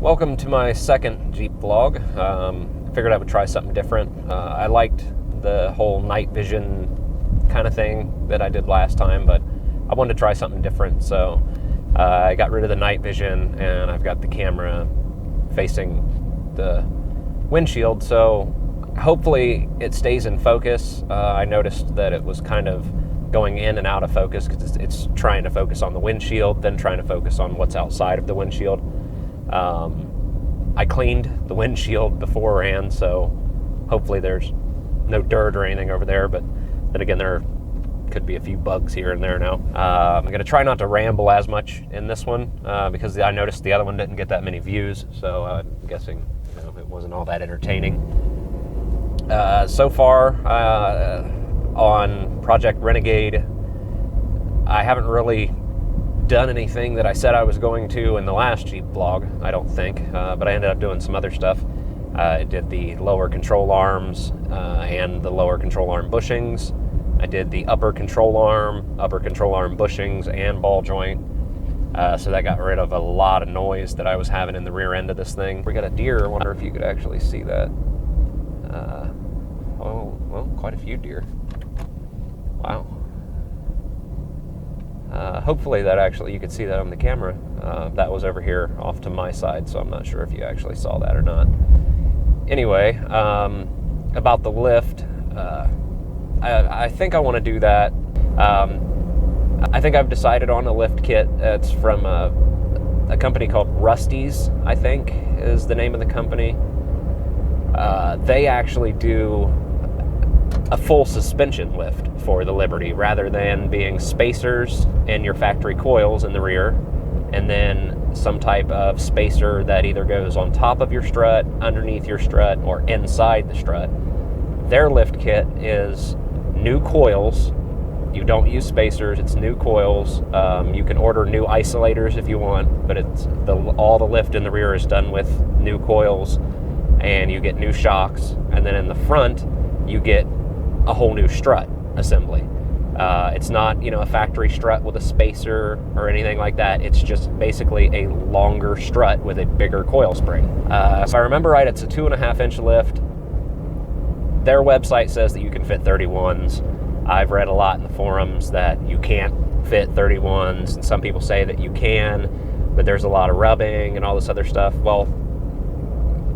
Welcome to my second Jeep vlog. Figured I would try something different. I liked the whole night vision kind of thing that I did last time, but I wanted to try something different. So I got rid of the night vision and I've got the camera facing the windshield. So hopefully it stays in focus. I noticed that it was kind of going in and out of focus because it's trying to focus on the windshield, then trying to focus on what's outside of the windshield. I cleaned the windshield beforehand, so hopefully there's no dirt or anything over there, but then again, there could be a few bugs here and there now. I'm going to try not to ramble as much in this one because I noticed the other one didn't get that many views, so I'm guessing it wasn't all that entertaining. So far on Project Renegade, I haven't really done anything that I said I was going to in the last Jeep vlog, I don't think, but I ended up doing some other stuff. I did the lower control arms and the lower control arm bushings. I did the upper control arm bushings, and ball joint. So that got rid of a lot of noise that I was having in the rear end of this thing. We got a deer. I wonder if you could actually see that. Well, quite a few deer. Wow. Hopefully that actually, you could see that on the camera. That was over here off to my side, so I'm not sure if you actually saw that or not. Anyway, about the lift, I think I want to do that. I think I've decided on a lift kit. It's from a company called Rusty's, I think is the name of the company. They actually do a full suspension lift for the Liberty rather than being spacers and your factory coils in the rear and then some type of spacer that either goes on top of your strut, underneath your strut, or inside the strut. Their lift kit is new coils. You don't use spacers, it's new coils. You can order new isolators if you want, but all the lift in the rear is done with new coils, and you get new shocks. And then in the front, you get a whole new strut assembly. It's not, a factory strut with a spacer or anything like that. It's just basically a longer strut with a bigger coil spring. If I remember right, it's a 2.5-inch lift. Their website says that you can fit 31s. I've read a lot in the forums that you can't fit 31s, and some people say that you can, but there's a lot of rubbing and all this other stuff. Well,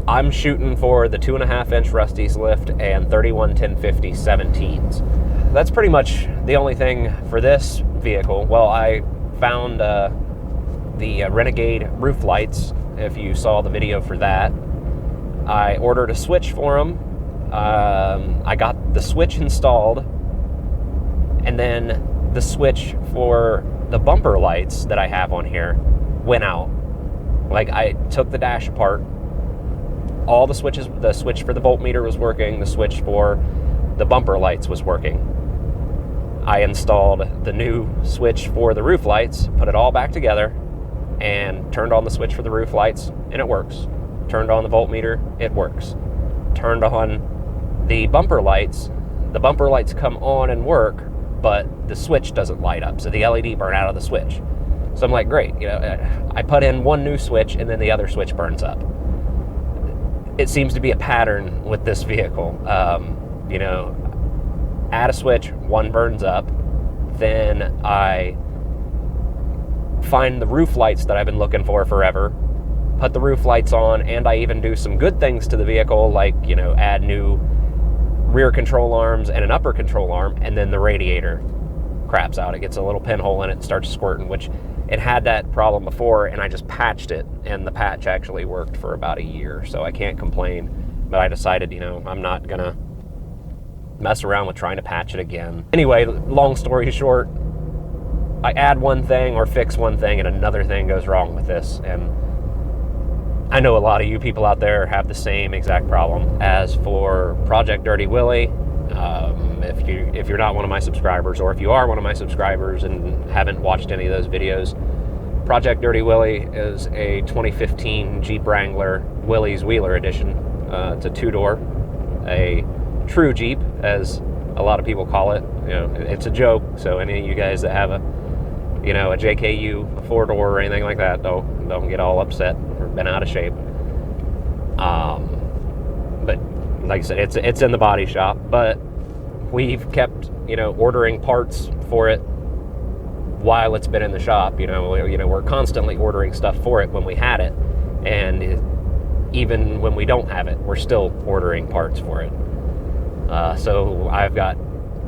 I'm shooting for the 2.5-inch Rusty's lift and 31 1050 17s. That's pretty much the only thing for this vehicle. Well, I found the Renegade roof lights, if you saw the video for that. I ordered a switch for them. I got the switch installed, and then the switch for the bumper lights that I have on here went out. Like, I took the dash apart. All the switches, the switch for the voltmeter was working, the switch for the bumper lights was working. I installed the new switch for the roof lights, put it all back together, and turned on the switch for the roof lights, and it works. Turned on the voltmeter, it works. Turned on the bumper lights come on and work, but the switch doesn't light up, so the LED burned out of the switch. So I'm like, great, I put in one new switch, and then the other switch burns up. It seems to be a pattern with this vehicle. Add a switch, one burns up, then I find the roof lights that I've been looking for forever, put the roof lights on, and I even do some good things to the vehicle, like, add new rear control arms and an upper control arm, and then the radiator craps out. It gets a little pinhole in it and starts squirting, which it had that problem before, and I just patched it, and the patch actually worked for about a year, so I can't complain. But I decided, I'm not gonna mess around with trying to patch it again. Anyway, long story short, I add one thing or fix one thing, and another thing goes wrong with this, and I know a lot of you people out there have the same exact problem. As for Project Dirty Willie, if you're not one of my subscribers, or if you are one of my subscribers and haven't watched any of those videos, Project Dirty Willie is a 2015 Jeep Wrangler Willie's Wheeler Edition. It's a two-door, a true Jeep, as a lot of people call it. It's a joke, so any of you guys that have a JKU, a four-door or anything like that, don't get all upset or been out of shape. But like I said, it's in the body shop, but we've kept, ordering parts for it while it's been in the shop. We're constantly ordering stuff for it when we had it, and even when we don't have it, we're still ordering parts for it. So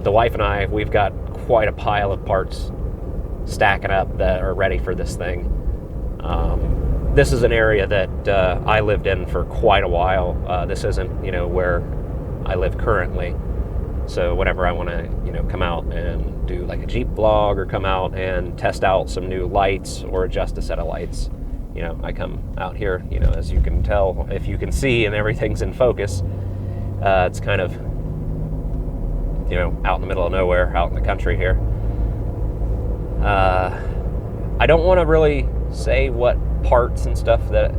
the wife and I, we've got quite a pile of parts stacking up that are ready for this thing. This is an area that I lived in for quite a while. This isn't, where I live currently. So whenever I want to, come out and do like a Jeep vlog, or come out and test out some new lights or adjust a set of lights, I come out here, as you can tell, if you can see and everything's in focus, it's kind of, out in the middle of nowhere, out in the country here. I don't want to really say what parts and stuff that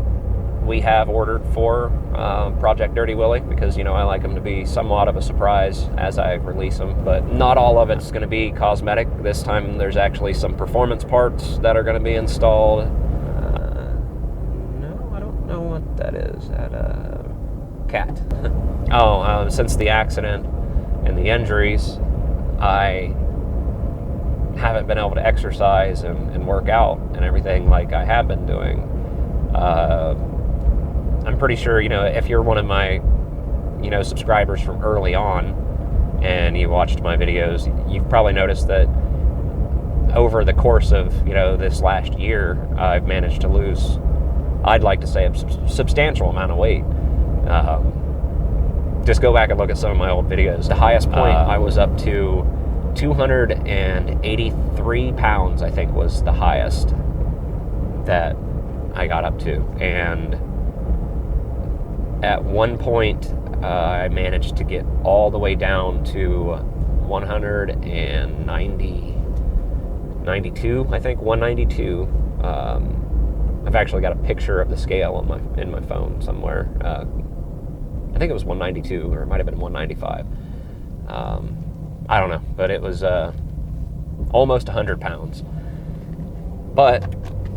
we have ordered for Project Dirty Willie, because I like them to be somewhat of a surprise as I release them, but not all of it's going to be cosmetic. This time there's actually some performance parts that are going to be installed. No, I don't know what that is. That cat. Since the accident and the injuries, I haven't been able to exercise and work out and everything like I have been doing. I'm pretty sure, if you're one of my, subscribers from early on and you watched my videos, you've probably noticed that over the course of, this last year, I've managed to lose, I'd like to say, a substantial amount of weight. Just go back and look at some of my old videos. The highest point I was up to 283 pounds, I think, was the highest that I got up to. And at one point, I managed to get all the way down to 192, I think, 192. I've actually got a picture of the scale in my phone somewhere. I think it was 192, or it might have been 195. I don't know, but it was almost 100 pounds. But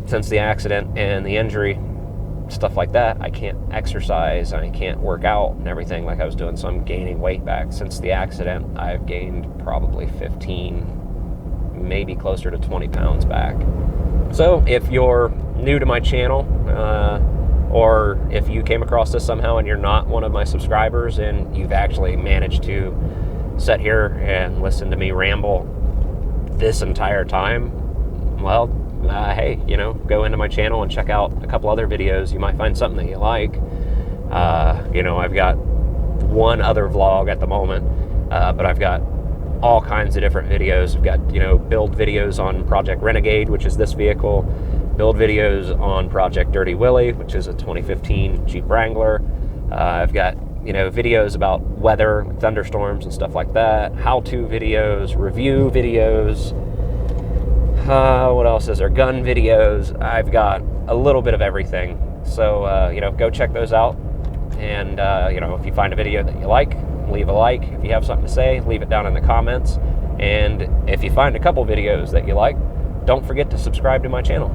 since the accident and the injury, stuff like that, I can't exercise, I can't work out and everything like I was doing, so I'm gaining weight back. Since the accident, I've gained probably 15, maybe closer to 20 pounds back. So if you're new to my channel, or if you came across this somehow and you're not one of my subscribers and you've actually managed to sit here and listen to me ramble this entire time, well, hey, go into my channel and check out a couple other videos. You might find something that you like. I've got one other vlog at the moment, but I've got all kinds of different videos. I've got, build videos on Project Renegade, which is this vehicle, build videos on Project Dirty Willie, which is a 2015 Jeep Wrangler. I've got, videos about weather, thunderstorms and stuff like that, how-to videos, review videos. What else is there? Gun videos. I've got a little bit of everything. So, go check those out. And, if you find a video that you like, leave a like. If you have something to say, leave it down in the comments. And if you find a couple videos that you like, don't forget to subscribe to my channel.